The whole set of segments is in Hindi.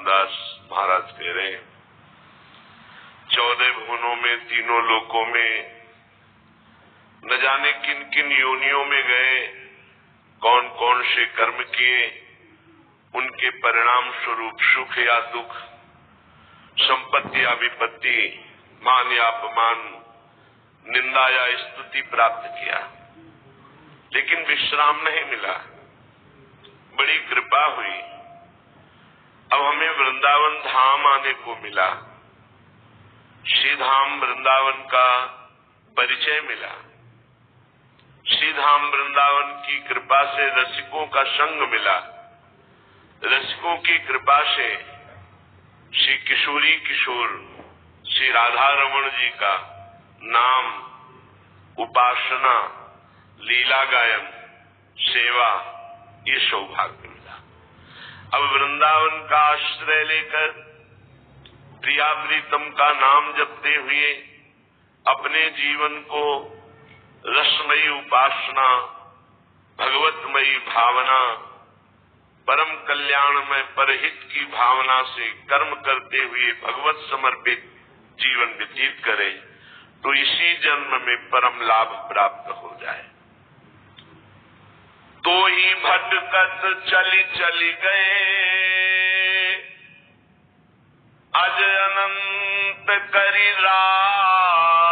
दास महाराज कह रहे हैं, 14 भुवनों में, तीनों लोकों में न जाने किन किन योनियों में गए, कौन कौन से कर्म किए, उनके परिणाम स्वरूप सुख या दुख, संपत्ति या विपत्ति, मान या अपमान, निंदा या स्तुति प्राप्त किया, लेकिन विश्राम नहीं मिला। बड़ी कृपा हुई, अब हमें वृंदावन धाम आने को मिला, श्री धाम वृंदावन का परिचय मिला। श्री धाम वृंदावन की कृपा से रसिकों का संग मिला, रसिकों की कृपा से श्री किशोरी किशोर श्री राधा रमण जी का नाम, उपासना, लीला गायन, सेवा, ये सौभाग्य मिला। अब वृंदावन का आश्रय लेकर प्रिया प्रीतम का नाम जपते हुए अपने जीवन को रसमयी उपासना, भगवतमयी भावना, परम कल्याणमय परहित की भावना से कर्म करते हुए भगवत समर्पित जीवन व्यतीत करें तो इसी जन्म में परम लाभ प्राप्त हो जाए। तो ही भटकत चली चली गए, अज अनंत करी राज,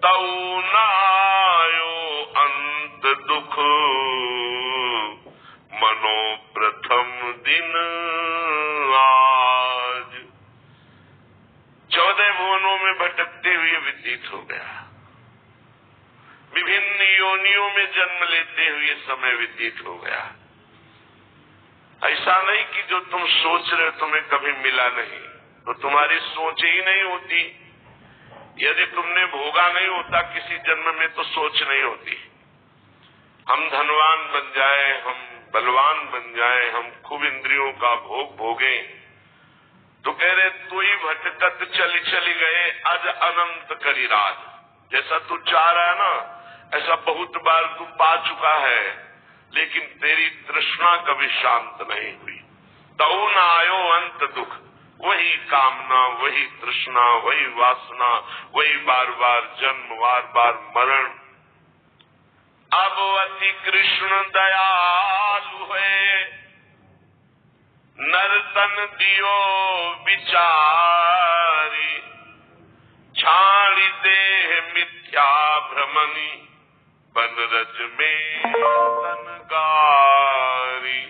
तऊ नायो अंत दुख, मनो प्रथम दिन आज। 14 भुवनों में भटकते हुए व्यतीत हो गया, विभिन्न योनियों में जन्म लेते हुए समय व्यतीत हो गया। ऐसा नहीं कि जो तुम सोच रहे तुम्हें कभी मिला नहीं, तो तुम्हारी सोच ही नहीं होती। यदि तुमने भोगा नहीं होता किसी जन्म में तो सोच नहीं होती। हम धनवान बन जाए, हम बलवान बन जाए, हम खूब इंद्रियों का भोग भोगे, तो कह रहे तू ही भटकत चली चली गए, अज अनंत करी राज। जैसा तू चाह रहा है ना, ऐसा बहुत बार तू पा चुका है, लेकिन तेरी तृष्णा कभी शांत नहीं हुई। तऊ न आयो अंत दुख, वही कामना, वही तृष्णा, वही वासना, वही बार बार जन्म, बार बार मरण। अब अति कृष्ण दयालु है, नरतन दियो विचारी, छाड़ी देह मिथ्या भ्रमनी, बन रज में तनगारी।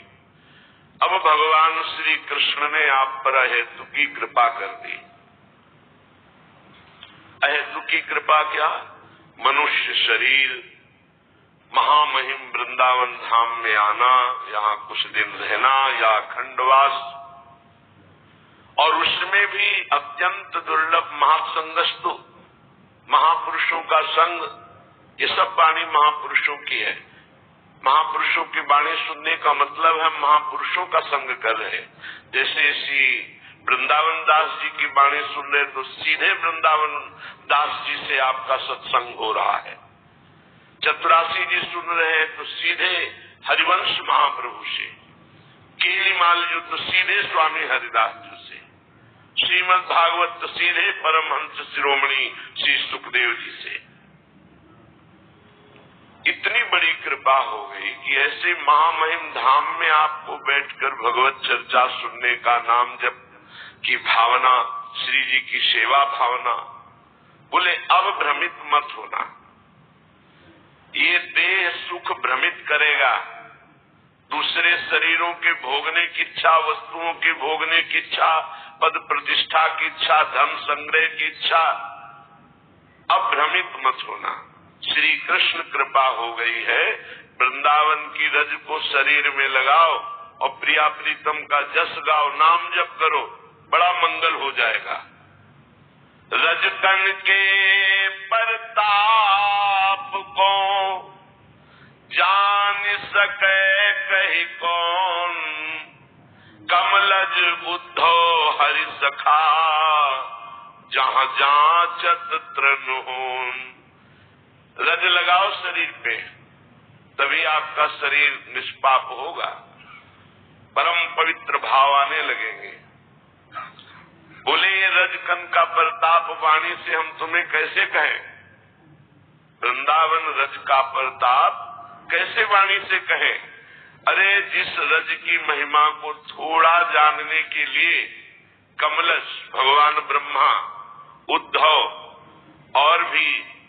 अब भगवान श्री कृष्ण ने आप पर अहेतु की कृपा कर दी। अहेतु की कृपा क्या? मनुष्य शरीर, महामहिम वृंदावन धाम में आना, यहाँ कुछ दिन रहना या खंडवास, और उसमें भी अत्यंत दुर्लभ महासंगस्तु, महापुरुषों का संग। ये सब वाणी महापुरुषों की है। महापुरुषों की वाणी सुनने का मतलब है महापुरुषों का संग कर रहे। जैसे श्री वृंदावन दास जी की वाणी सुन रहे तो सीधे वृंदावन दास जी से आपका सत्संग हो रहा है। चतुरासी जी सुन रहे हैं तो सीधे हरिवंश महाप्रभु से, केलीमाल जी तो सीधे स्वामी हरिदास जी से, श्रीमद् भागवत तो सीधे परमहंस शिरोमणि श्री सुखदेव जी से। इतनी बड़ी कृपा हो गई कि ऐसे महामहिम धाम में आपको बैठकर भगवत चर्चा सुनने का, नाम जप की भावना, श्री जी की सेवा भावना। बोले अब भ्रमित मत होना, ये देह सुख भ्रमित करेगा। दूसरे शरीरों के भोगने की इच्छा, वस्तुओं के भोगने की इच्छा, पद प्रतिष्ठा की इच्छा, धन संग्रह की इच्छा, अब भ्रमित मत होना। श्री कृष्ण कृपा हो गई है, वृंदावन की रज को शरीर में लगाओ और प्रिया प्रीतम का जस गाओ, नाम जप करो, बड़ा मंगल हो जाएगा। रजकन के परताप को जान सके कही कौन, कमलज बुद्धो हरि सखा, जहाँ जांचत तृण। रज लगाओ शरीर पे, तभी आपका शरीर निष्पाप होगा। परम पवित्र भाव आने लगेंगे। बोले ये रजकन का प्रताप वाणी से हम तुम्हें कैसे कहें? वृंदावन रज का प्रताप कैसे वाणी से कहें? अरे जिस रज की महिमा को थोड़ा जानने के लिए कमलश, भगवान ब्रह्मा, उद्धव और भी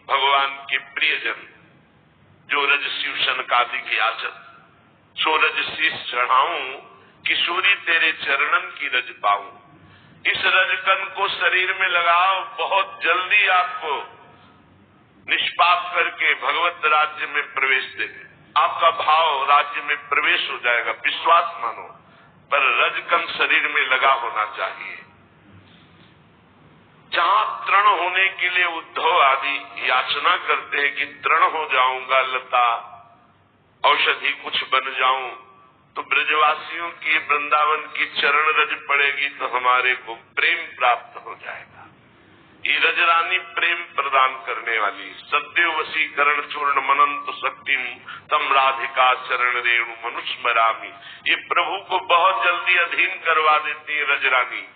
भगवान के प्रियजन जो रज शिव सनकादि के आचर, सो रज शीश चढ़ाऊं, किशोरी तेरे चरणन की रज पाऊं। इस रजकन को शरीर में लगाओ, बहुत जल्दी आपको निष्पाप करके भगवत राज्य में प्रवेश देंगे। आपका भाव राज्य में प्रवेश हो जाएगा, विश्वास मानो। पर रजकन शरीर में लगा होना चाहिए। जहाँ तृण होने के लिए उद्धव आदि याचना करते हैं कि तृण हो जाऊंगा, लता औषधि कुछ बन जाऊं, तो ब्रजवासियों की वृंदावन की चरण रज पड़ेगी तो हमारे को प्रेम प्राप्त हो जाएगा। ये रजरानी प्रेम प्रदान करने वाली, सद्यो वशीकरण चूर्ण मनंत शक्ति तम राधिका चरण रेणु मनुस्मरामी। ये प्रभु को बहुत जल्दी अधीन करवा देती है रजरानी।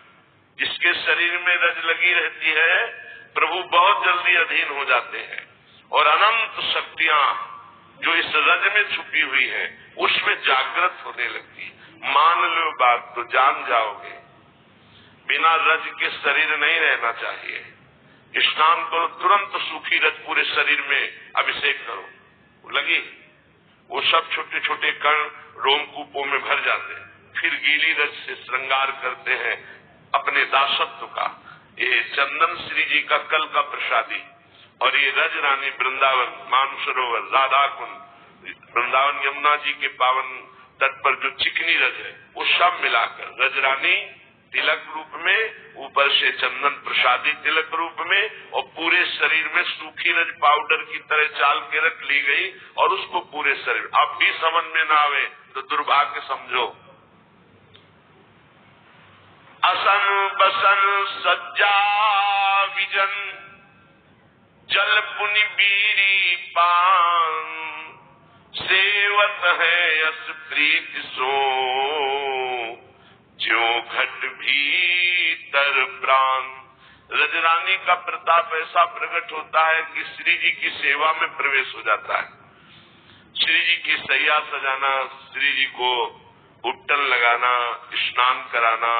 जिसके शरीर में रज लगी रहती है, प्रभु बहुत जल्दी अधीन हो जाते हैं। और अनंत शक्तियां जो इस रज में छुपी हुई है उसमें जागृत होने लगती। मान लो बात तो जान जाओगे, बिना रज के शरीर नहीं रहना चाहिए। स्नान करो, तुरंत सूखी रज पूरे शरीर में अभिषेक करो, लगी वो सब छोटे छोटे कण रोमकूपों में भर जाते हैं। फिर गीली रज से श्रृंगार करते हैं अपने दासत्व का। ये चंदन श्री जी का कल का प्रसादी और ये रज रानी वृंदावन मानसरोवर राधा कुंड वृंदावन यमुना जी के पावन तट पर जो चिकनी रज है वो सब मिलाकर रज रानी तिलक रूप में, ऊपर से चंदन प्रसादी तिलक रूप में, और पूरे शरीर में सूखी रज पाउडर की तरह चाल के रख ली गई और उसको पूरे शरीर। अब भी समझ में ना आवे तो दुर्भाग्य समझो। असन बसन सज्जा विजन जल पुनि बीरी पान, सेवत है यस प्रीत सो ज्यों घट भीतर प्राण। रजरानी का प्रताप ऐसा प्रकट होता है कि श्री जी की सेवा में प्रवेश हो जाता है। श्री जी की सैया सजाना, श्री जी को उट्टन लगाना, स्नान कराना,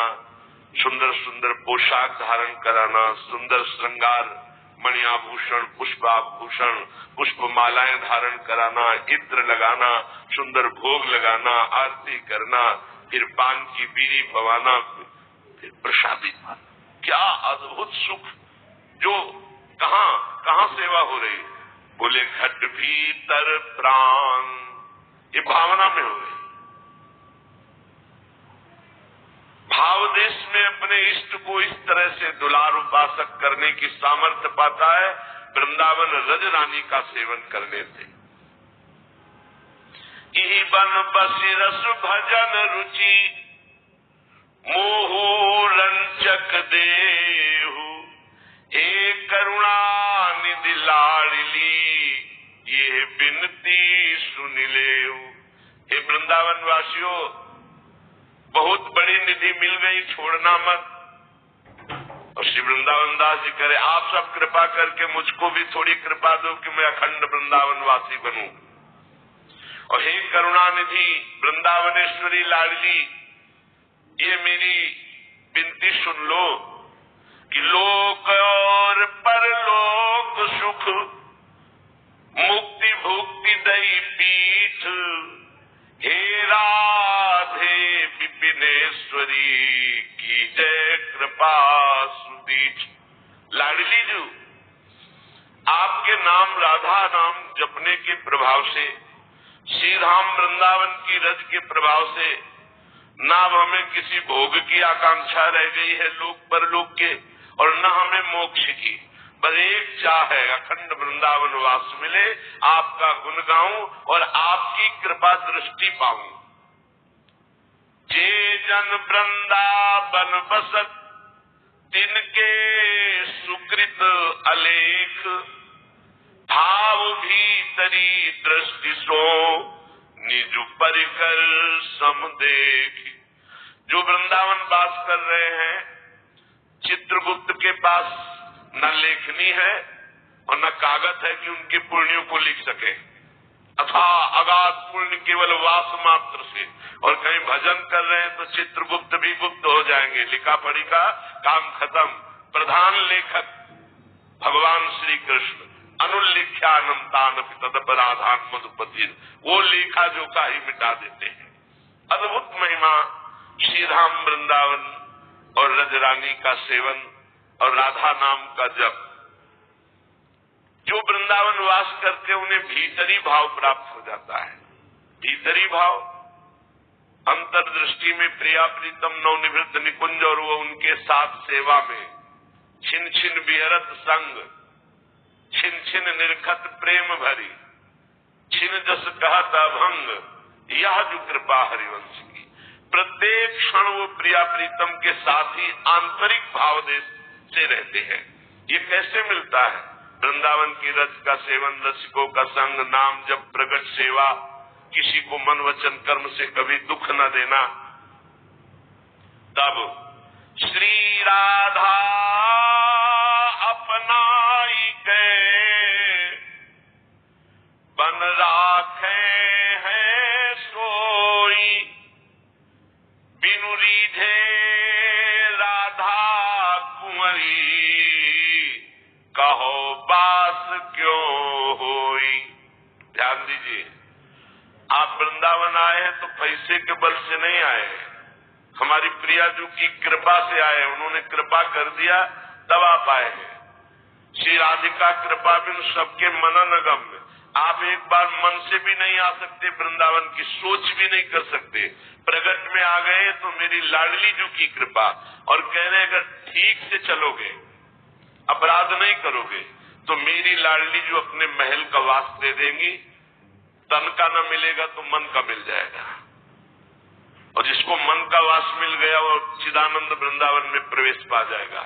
सुंदर सुंदर पोशाक धारण कराना, सुंदर श्रृंगार मणियाभूषण पुष्पाभूषण पुष्प मालाएं धारण कराना, इत्र लगाना, सुंदर भोग लगाना, आरती करना, फिर पान की बीड़ी पवाना, फिर प्रसादी पाना। क्या अद्भुत सुख! जो कहाँ सेवा हो रही? बोले घट भीतर प्राण, ये भावना में हो रही। भाव देश में अपने इष्ट को इस तरह से दुलार उपासक करने की सामर्थ्य पाता है वृंदावन रज रानी का सेवन करने से। यही बन बसी रस भजन रुचि मोहू रंचक देहु, हे करुणा निधि लाडली ये बिनती सुन लेहु। हे वृंदावन वासियों, बहुत बड़ी निधि मिल गई, छोड़ना मत। और श्री वृंदावन दास जी करे, आप सब कृपा करके मुझको भी थोड़ी कृपा दो कि मैं अखंड वृंदावन वासी बनूं। और हे करुणा निधि वृंदावनेश्वरी लाडली, ये मेरी विनती सुन लो कि लोक और परलोक सुख मुक्ति भुक्ति दई पीठ, हे राधे विपिनेश्वरी की जय कृपा सुदीठ। लाडली जी, आपके नाम राधा नाम जपने के प्रभाव से, श्री धाम वृंदावन की रज के प्रभाव से न हमें किसी भोग की आकांक्षा रह गई है लोक परलोक के, और न हमें मोक्ष की। बस एक चाह है, अखंड वृंदावन वास मिले, आपका गुण गाऊं और आपकी कृपा दृष्टि पाऊं। जे जन वृंदावन बसत तिनके सुकृत अलेख, भाव भीतरी दृष्टि सो निज परिकर सम देख। पास न लेखनी है और न कागज है कि उनके पुण्यों को लिख सके। अथा अगाध पुण्य केवल वास मात्र से, और कहीं भजन कर रहे हैं तो चित्रगुप्त भी गुप्त हो जाएंगे, लिखा पढ़ी का काम खत्म। प्रधान लेखक भगवान श्री कृष्ण, अनुल्लिख्यानंतान तदपराधान मधुपति, वो लेखा जोखा ही मिटा देते हैं। अद्भुत महिमा श्री धाम वृंदावन और रजरानी का सेवन और राधा नाम का जप। जो वृंदावन वास करते उन्हें भीतरी भाव प्राप्त हो जाता है। भीतरी भाव अंतर्दृष्टि में प्रिया प्रीतम नवनिवृत्त निकुंज और वो उनके साथ सेवा में छिन छिन विहरत संग, छिन छिन निर्खत प्रेम भरी, छिन जस कहत अभंग, यह जो कृपा हरिवंश की। प्रत्येक क्षण वो प्रिया प्रीतम के साथ ही आंतरिक भाव से रहते हैं। ये कैसे मिलता है? वृंदावन की रस का सेवन, रसिकों का संग, नाम जब प्रगट सेवा, किसी को मन वचन कर्म से कभी दुख न देना। तब श्री राधा अपनाई गए, बन राखे हैं सोई, बिनु रीझे राधा कुंवरी, कहो बास क्यों होई। ध्यान दीजिए, आप वृंदावन आए हैं तो पैसे के बल से नहीं आए, हमारी प्रिया जी की कृपा से आए। उन्होंने कृपा कर दिया तब आप आए हैं। श्री राधिका कृपा बिन सबके मनन गम्य। आप एक बार मन से भी नहीं आ सकते, वृंदावन की सोच भी नहीं कर सकते। प्रगट में आ गए तो मेरी लाडली जी की कृपा, और कह रहे अगर ठीक से चलोगे, अपराध नहीं करोगे, तो मेरी लाडली जो अपने महल का वास दे देंगी। तन का न मिलेगा तो मन का मिल जाएगा, और जिसको मन का वास मिल गया वो चिदानंद वृंदावन में प्रवेश पा जाएगा,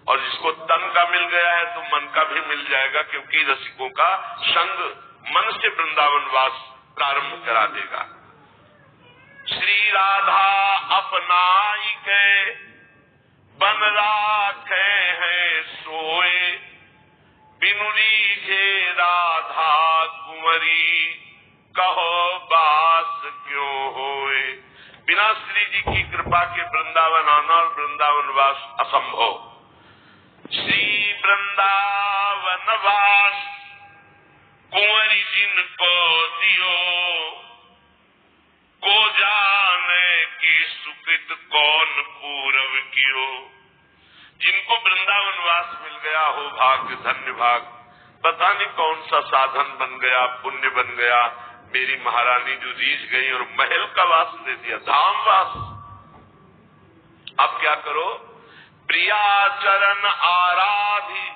और जिसको तन का मिल गया है तो मन का भी मिल जाएगा, क्योंकि रसिकों का संग मन से वृंदावन वास प्रारंभ करा देगा। श्री राधा अपनाई के, बन राखे हैं सोए, बिनु रीझे राधा कुंवरी, कहो बास क्यों होए। बिना श्री जी की कृपा के वृंदावन आना और वृंदावन वास असंभव। श्री वृंदावन वास कुंवरी जिनको दियो, को जाने की सुकृत कौन पूरव कियो। जिनको वृंदावन वास मिल गया हो भाग्य, धन्य भाग। पता नहीं कौन सा साधन बन गया, पुण्य बन गया, मेरी महारानी जो रीझ गई और महल का वास दे दिया, धाम वास। अब क्या करो? प्रिया चरण आराधी,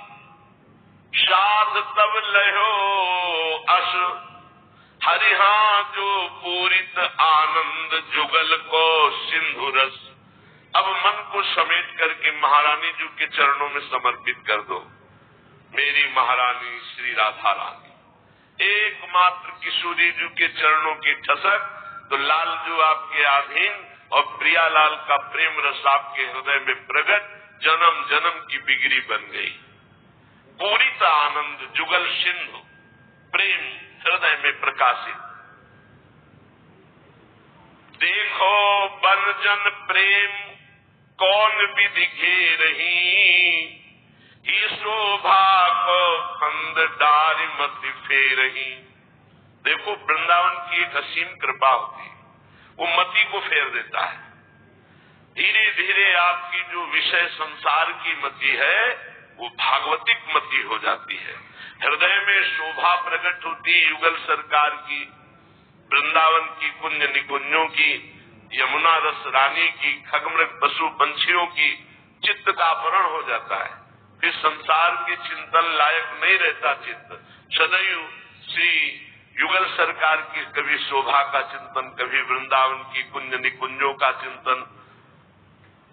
शाद तब लयो अस, हरिहा जो पूरित आनंद जुगल को सिंधु रस। अब मन को समेट करके महारानी जी के चरणों में समर्पित कर दो। मेरी महारानी श्री राधा रानी, एकमात्र किशोरी जी के चरणों की ठसक, तो लाल जो आपके अधीन और प्रियालाल का प्रेम रस आपके हृदय में प्रकट, जन्म जन्म की बिगड़ी बन गई। पूरित आनंद जुगल सिंधु, प्रेम हृदय में प्रकाशित। देखो बन प्रेम कौन विधि घेरही, शोभा को फंद डारी मति फेरही। देखो वृंदावन की एक असीम कृपा होती है, वो मति को फेर देता है। धीरे धीरे आपकी जो विषय संसार की मति है वो भागवतिक मति हो जाती है। हृदय में शोभा प्रकट होती है युगल सरकार की, वृंदावन की कुंज निकुंजों की, यमुना रस रानी की, खगमृग पशु पंछियों की। चित्त का अपहरण हो जाता है, फिर संसार के चिंतन लायक नहीं रहता चित्त। सदैव श्री युगल सरकार की कभी शोभा का चिंतन, कभी वृंदावन की कुंज निकुंजों का चिंतन।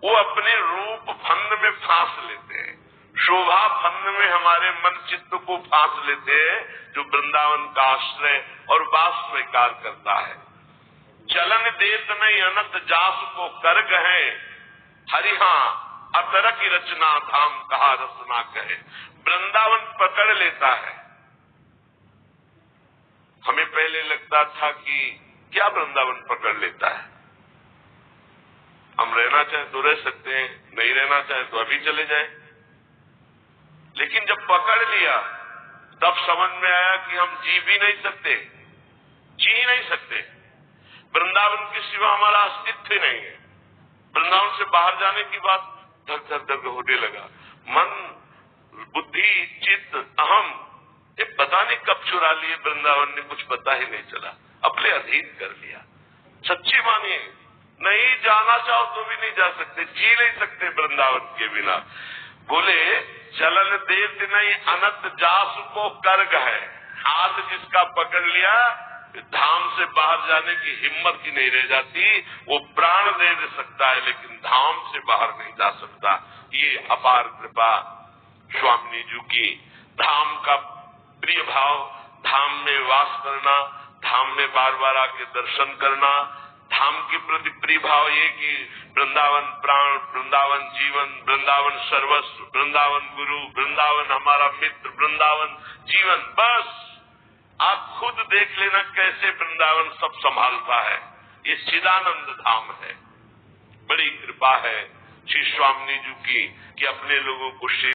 वो अपने रूप फंद में फांस लेते हैं, शोभा फंद में हमारे मन चित्त को फांस लेते हैं, जो वृंदावन का आश्रय और वास स्वीकार करता है। चलन देत नहीं अनंत जास को कर गए, हरिहा अतर की रचना धाम कहा रसना कहे। वृंदावन पकड़ लेता है। हमें पहले लगता था कि क्या वृंदावन पकड़ लेता है, हम रहना चाहें तो रह सकते हैं, नहीं रहना चाहें तो अभी चले जाएं। लेकिन जब पकड़ लिया तब समझ में आया कि हम जी भी नहीं सकते, जी नहीं सकते। वृंदावन के सिवा हमारा अस्तित्व ही नहीं है। वृंदावन से बाहर जाने की बात धक धक धक होने लगा। मन, बुद्धि, चित्त, अहम, ये पता नहीं कब चुरा लिए वृंदावन ने, कुछ पता ही नहीं चला, अपने अधीन कर लिया। सच्ची मानिए, नहीं जाना चाहो तो भी नहीं जा सकते, जी नहीं सकते वृंदावन के बिना। बोले चलन देत नहीं अनंत जास को कर्ग है। हाथ जिसका पकड़ लिया धाम से बाहर जाने की हिम्मत ही नहीं रह जाती। वो प्राण दे सकता है लेकिन धाम से बाहर नहीं जा सकता। ये अपार कृपा स्वामी जी की। धाम का प्रिय भाव, धाम में वास करना, धाम में बार बार आके दर्शन करना, धाम के प्रति प्रिय भाव ये कि वृंदावन प्राण, वृंदावन जीवन, वृंदावन सर्वस्व, वृंदावन गुरु, वृंदावन हमारा मित्र, वृंदावन जीवन। बस आप खुद देख लेना कैसे वृंदावन सब संभालता है। ये चिदानंद धाम है। बड़ी कृपा है श्री स्वामी जी की कि अपने लोगों को